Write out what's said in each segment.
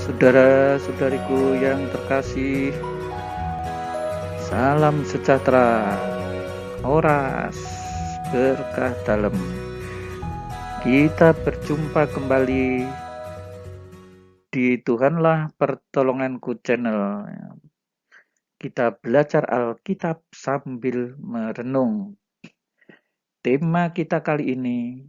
Saudara-saudariku yang terkasih, salam sejahtera, oras, berkah dalam. Kita berjumpa kembali di Tuhanlah Pertolonganku channel. Kita belajar Alkitab sambil merenung. Tema kita kali ini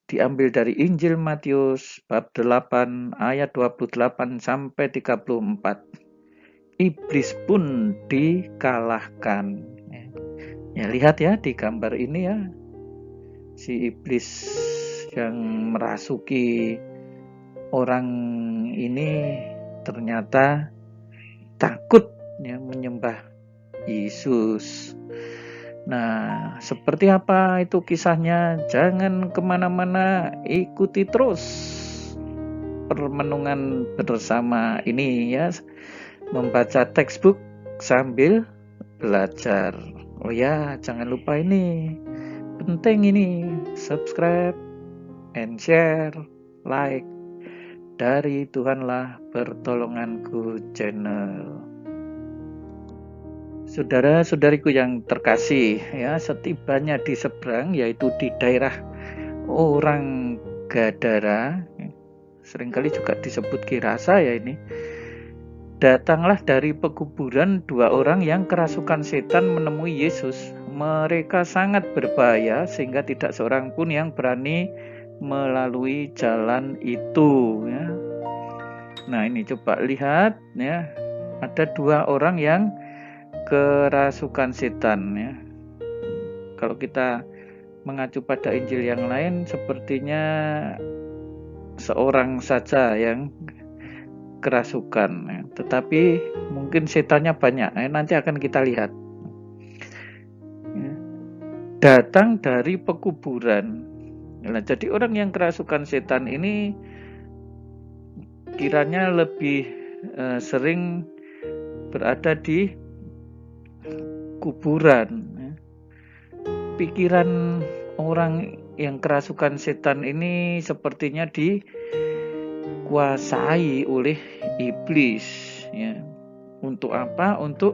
diambil dari Injil Matius bab 8 ayat 28 sampai 34. Iblis pun dikalahkan. Ya, lihat ya di gambar ini ya. Si iblis yang merasuki orang ini ternyata takut ya menyembah Yesus. Nah, seperti apa itu kisahnya? Jangan kemana-mana, ikuti terus permenungan bersama ini ya. Membaca textbook sambil belajar. Oh ya, jangan lupa ini. Penting ini, subscribe and share, like dari Tuhanlah Pertolonganku channel. Saudara-saudariku yang terkasih, ya, setibanya di seberang, yaitu di daerah orang Gadara, seringkali juga disebut Gerasa ya ini. Datanglah dari pekuburan 2 orang yang kerasukan setan menemui Yesus. Mereka sangat berbahaya sehingga tidak seorang pun yang berani melalui jalan itu ya. Nah, ini coba lihat ya. Ada 2 orang yang kerasukan setan ya. Kalau kita mengacu pada Injil yang lain, sepertinya seorang saja yang kerasukan ya. Tetapi mungkin setannya banyak ya, nanti akan kita lihat ya. Datang dari pekuburan. Nah, jadi orang yang kerasukan setan ini kiranya lebih sering berada di kuburan ya. Pikiran orang yang kerasukan setan ini sepertinya dikuasai oleh iblis ya. Untuk apa? Untuk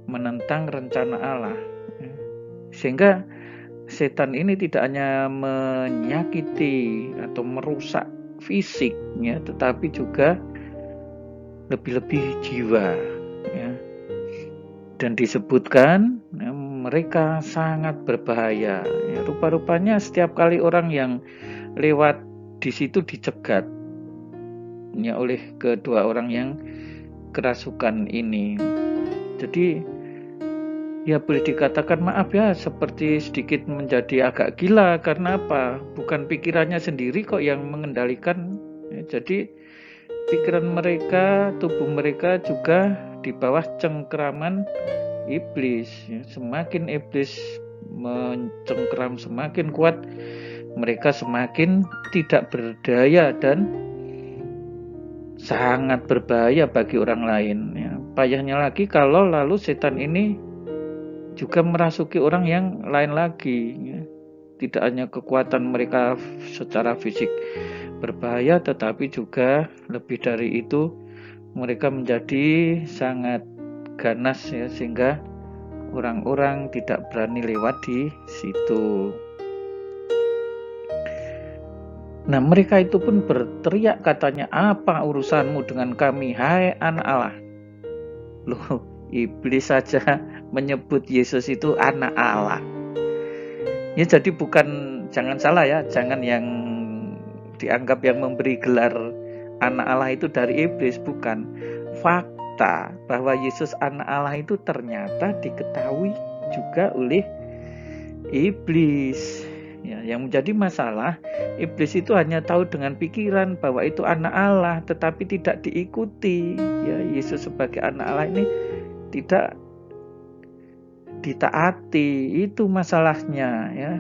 menentang rencana Allah ya. Sehingga setan ini tidak hanya menyakiti atau merusak fisiknya, tetapi juga lebih-lebih jiwa ya. Dan disebutkan ya, mereka sangat berbahaya ya. Rupa-rupanya setiap kali orang yang lewat di situ dicegat ya oleh kedua orang yang kerasukan ini. Jadi ya boleh dikatakan maaf ya, seperti sedikit menjadi agak gila. Karena apa? Bukan pikirannya sendiri kok yang mengendalikan ya. Jadi pikiran mereka, tubuh mereka juga di bawah cengkeraman iblis ya. Semakin iblis mencengkeram semakin kuat, mereka semakin tidak berdaya dan sangat berbahaya bagi orang lain ya. Payahnya lagi kalau lalu setan ini juga merasuki orang yang lain lagi ya. Tidak hanya kekuatan mereka secara fisik berbahaya, tetapi juga lebih dari itu mereka menjadi sangat ganas ya, sehingga orang-orang tidak berani lewat di situ. Nah, mereka itu pun berteriak katanya, "Apa urusanmu dengan kami, hai anak Allah?" Loh, iblis saja menyebut Yesus itu anak Allah. Ya, jadi jangan salah ya, jangan yang dianggap yang memberi gelar anak Allah itu dari iblis, bukan. Fakta bahwa Yesus anak Allah itu ternyata diketahui juga oleh iblis ya. Yang menjadi masalah, iblis itu hanya tahu dengan pikiran bahwa itu anak Allah, tetapi tidak diikuti ya. Yesus sebagai anak Allah ini tidak ditaati, itu masalahnya ya.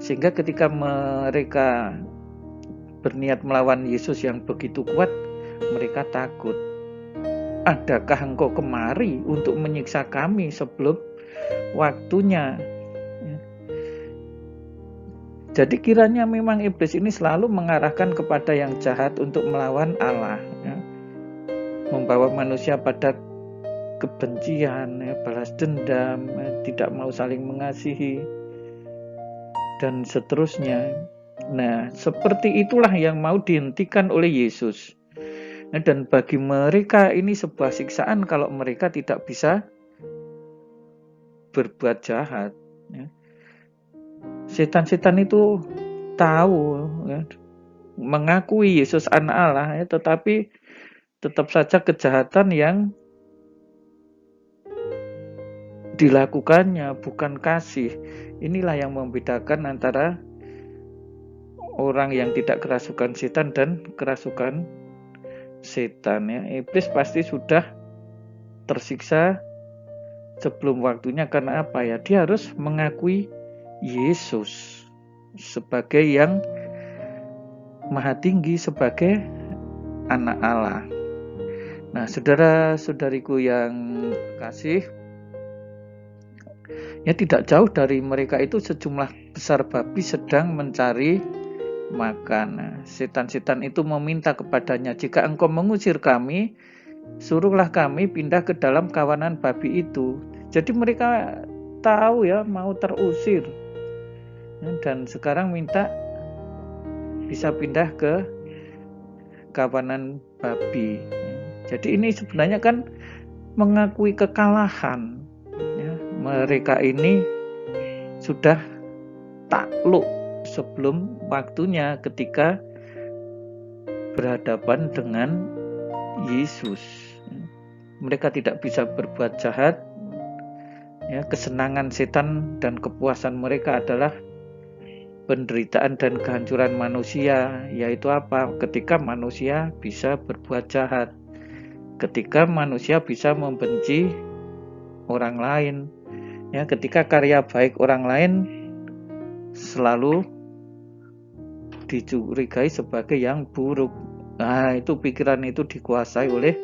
Sehingga ketika mereka berniat melawan Yesus yang begitu kuat, mereka takut. Adakah engkau kemari untuk menyiksa kami sebelum waktunya? Jadi kiranya memang iblis ini selalu mengarahkan kepada yang jahat untuk melawan Allah, ya. Membawa manusia pada kebencian, ya, balas dendam, ya, tidak mau saling mengasihi, dan seterusnya. Nah, seperti itulah yang mau dihentikan oleh Yesus. Nah, dan bagi mereka ini sebuah siksaan kalau mereka tidak bisa berbuat jahat, ya. Setan-setan itu tahu, ya, mengakui Yesus anak Allah, ya, tetapi tetap saja kejahatan yang dilakukannya bukan kasih. Inilah yang membedakan antara orang yang tidak kerasukan setan dan kerasukan setan, ya. Iblis pasti sudah tersiksa sebelum waktunya. Karena apa, ya? Dia harus mengakui Yesus sebagai yang maha tinggi, sebagai anak Allah. Nah, saudara-saudariku yang kasih, ya, tidak jauh dari mereka itu sejumlah besar babi sedang mencari makan. Nah, setan-setan itu meminta kepadanya, jika engkau mengusir kami, suruhlah kami pindah ke dalam kawanan babi itu. Jadi mereka tahu, ya, mau terusir, dan sekarang minta bisa pindah ke kawanan babi. Jadi ini sebenarnya kan mengakui kekalahan, ya. Mereka ini sudah takluk sebelum waktunya ketika berhadapan dengan Yesus. Mereka tidak bisa berbuat jahat, ya. Kesenangan setan dan kepuasan mereka adalah penderitaan dan kehancuran manusia, yaitu apa? Ketika manusia bisa berbuat jahat, ketika manusia bisa membenci orang lain, ya, ketika karya baik orang lain selalu dicurigai sebagai yang buruk. Nah, itu pikiran itu dikuasai oleh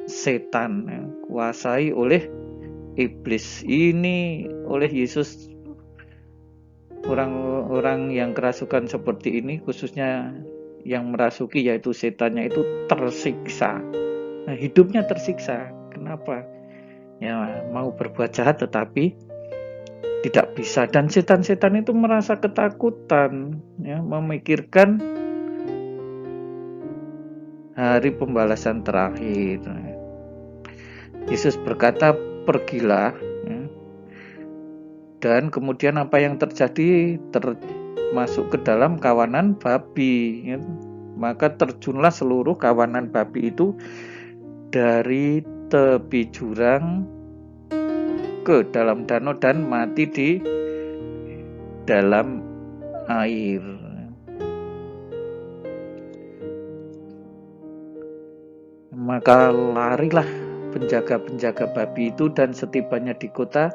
setan, ya, kuasai oleh iblis. Ini oleh Yesus, orang-orang yang kerasukan seperti ini, khususnya yang merasuki yaitu setannya, itu tersiksa. Nah, hidupnya tersiksa. Kenapa? Ya, mau berbuat jahat tetapi tidak bisa. Dan setan-setan itu merasa ketakutan, ya, memikirkan hari pembalasan terakhir. Yesus berkata, pergilah, ya. Dan kemudian apa yang terjadi? Masuk ke dalam kawanan babi, ya. Maka terjunlah seluruh kawanan babi itu dari tepi jurang ke dalam danau dan mati di dalam air. Maka larilah penjaga-penjaga babi itu, dan setibanya di kota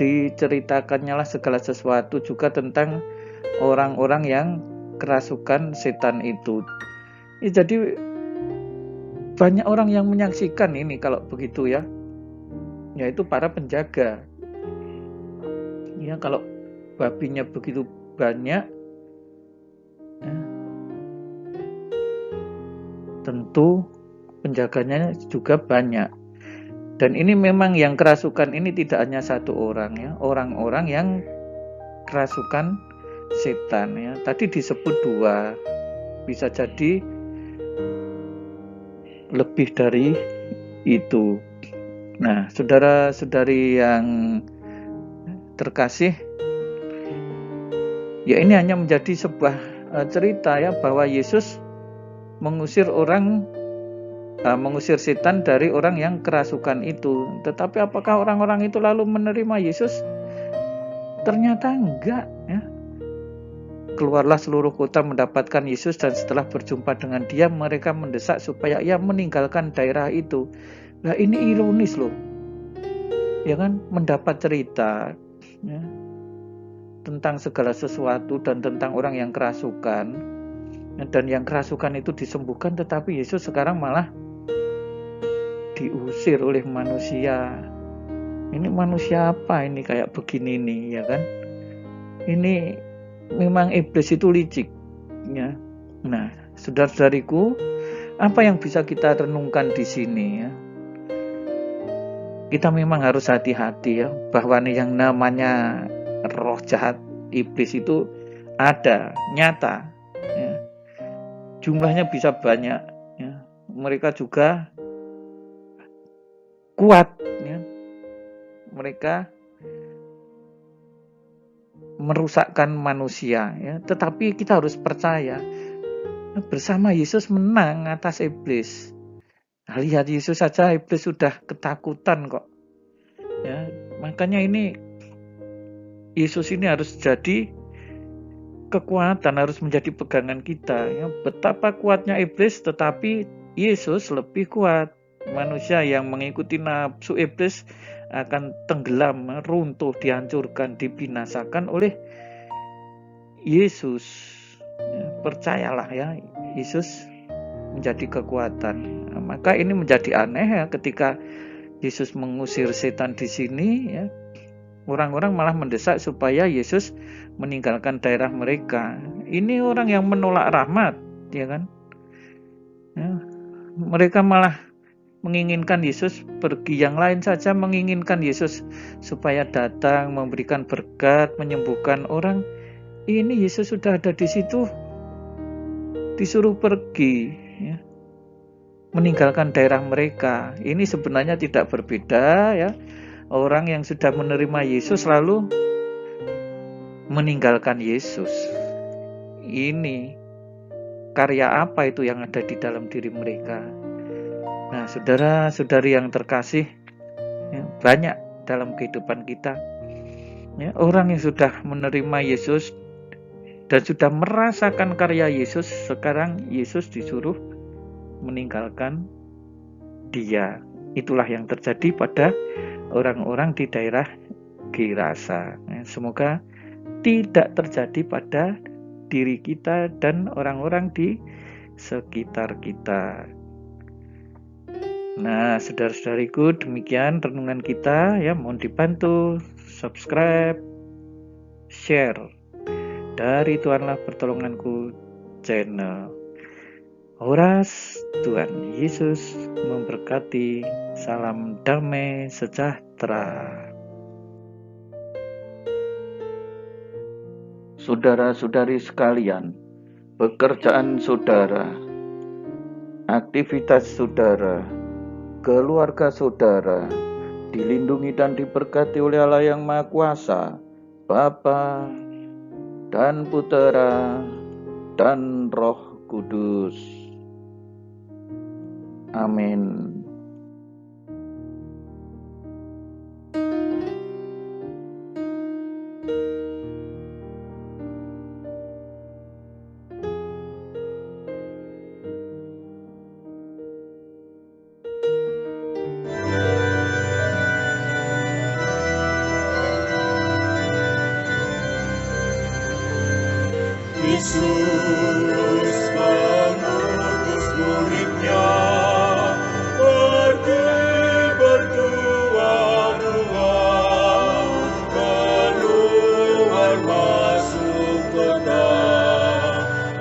diceritakannya lah segala sesuatu juga tentang orang-orang yang kerasukan setan itu. Ya, jadi banyak orang yang menyaksikan ini kalau begitu, ya, yaitu para penjaga. Ya, kalau babinya begitu banyak, ya, tentu penjaganya juga banyak. Dan ini memang yang kerasukan ini tidak hanya satu orang, ya, orang-orang yang kerasukan setan, ya. Tadi disebut 2, bisa jadi lebih dari itu. Nah, saudara-saudari yang terkasih, ya, ini hanya menjadi sebuah cerita, ya, bahwa Yesus mengusir setan dari orang yang kerasukan itu. Tetapi apakah orang-orang itu lalu menerima Yesus? Ternyata enggak, ya. Keluarlah seluruh kota mendapatkan Yesus, dan setelah berjumpa dengan dia, mereka mendesak supaya ia meninggalkan daerah itu. Nah, ini ironis loh, ya kan, mendapat cerita, ya, tentang segala sesuatu dan tentang orang yang kerasukan, dan yang kerasukan itu disembuhkan, tetapi Yesus sekarang malah diusir oleh manusia. Ini manusia apa ini kayak begini nih, ya kan? Ini memang iblis itu licik, ya. Nah, saudara-saudariku, apa yang bisa kita renungkan di sini, ya? Kita memang harus hati-hati, ya, bahwa yang namanya roh jahat iblis itu ada, nyata, ya. Jumlahnya bisa banyak, ya. Mereka juga kuat, ya. Mereka merusakkan manusia, ya. Tetapi kita harus percaya bersama Yesus menang atas iblis. Nah, lihat Yesus saja iblis sudah ketakutan kok, ya. Makanya ini Yesus ini harus jadi kekuatan, harus menjadi pegangan kita, ya. Betapa kuatnya iblis, tetapi Yesus lebih kuat. Manusia yang mengikuti nafsu iblis akan tenggelam, runtuh, dihancurkan, dibinasakan oleh Yesus. Ya, percayalah, ya, Yesus menjadi kekuatan. Nah, maka ini menjadi aneh, ya, ketika Yesus mengusir setan di sini, ya, orang-orang malah mendesak supaya Yesus meninggalkan daerah mereka. Ini orang yang menolak rahmat, ya kan? Ya, mereka malah menginginkan Yesus pergi, yang lain saja menginginkan Yesus supaya datang memberikan berkat, menyembuhkan orang. Ini Yesus sudah ada di situ, disuruh pergi, ya, meninggalkan daerah mereka. Ini sebenarnya tidak berbeda, ya. Orang yang sudah menerima Yesus lalu meninggalkan Yesus. Ini karya apa itu yang ada di dalam diri mereka? Nah, saudara-saudari yang terkasih, ya, banyak dalam kehidupan kita, ya, orang yang sudah menerima Yesus dan sudah merasakan karya Yesus, sekarang Yesus disuruh meninggalkan dia. Itulah yang terjadi pada orang-orang di daerah Gerasa. Semoga tidak terjadi pada diri kita dan orang-orang di sekitar kita. Nah, saudara-saudariku, demikian renungan kita, ya. Mohon dibantu subscribe, share dari Tuhanlah Pertolonganku channel. Horas, Tuhan Yesus memberkati. Salam damai sejahtera. Saudara-saudari sekalian, pekerjaan saudara, aktivitas saudara, keluarga saudara dilindungi dan diberkati oleh Allah yang Maha Kuasa, Bapa dan Putera dan Roh Kudus. Amin. Yesus mengutus murid-Nya pergi berdua-dua, keluar masuk kota,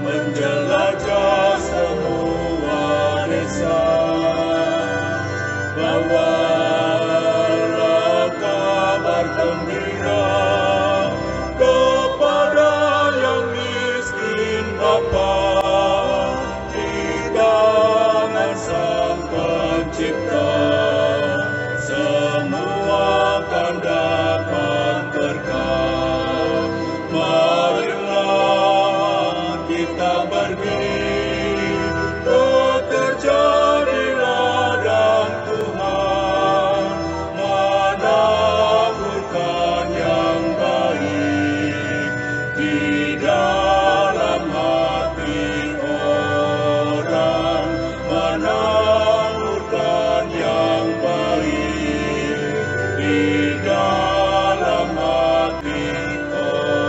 menjelajah semua desa. Bawalah kabar gembira kepada yang miskin Bapa, di tangan Sang Pencipta semua akan dapat berkah. Marilah kita pergi bekerja di ladang Tuhan, menaburkan yang baik di dalam hati orang, menaburkan yang baik di dalam hati orang.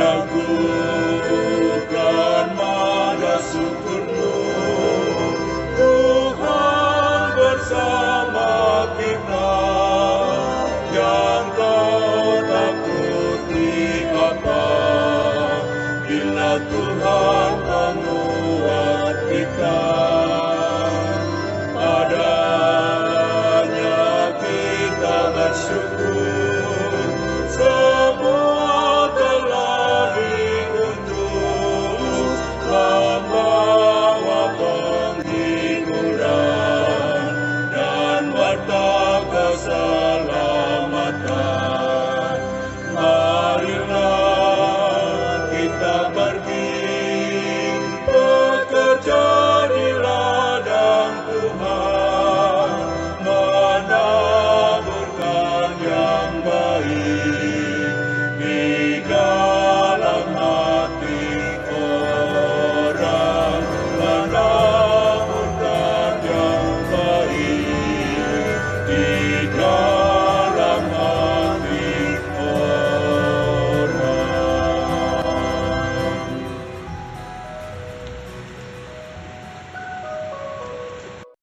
Lakukan pada syukurmu, Tuhan bersama kita, yang kau tak Tuhan penguat kita.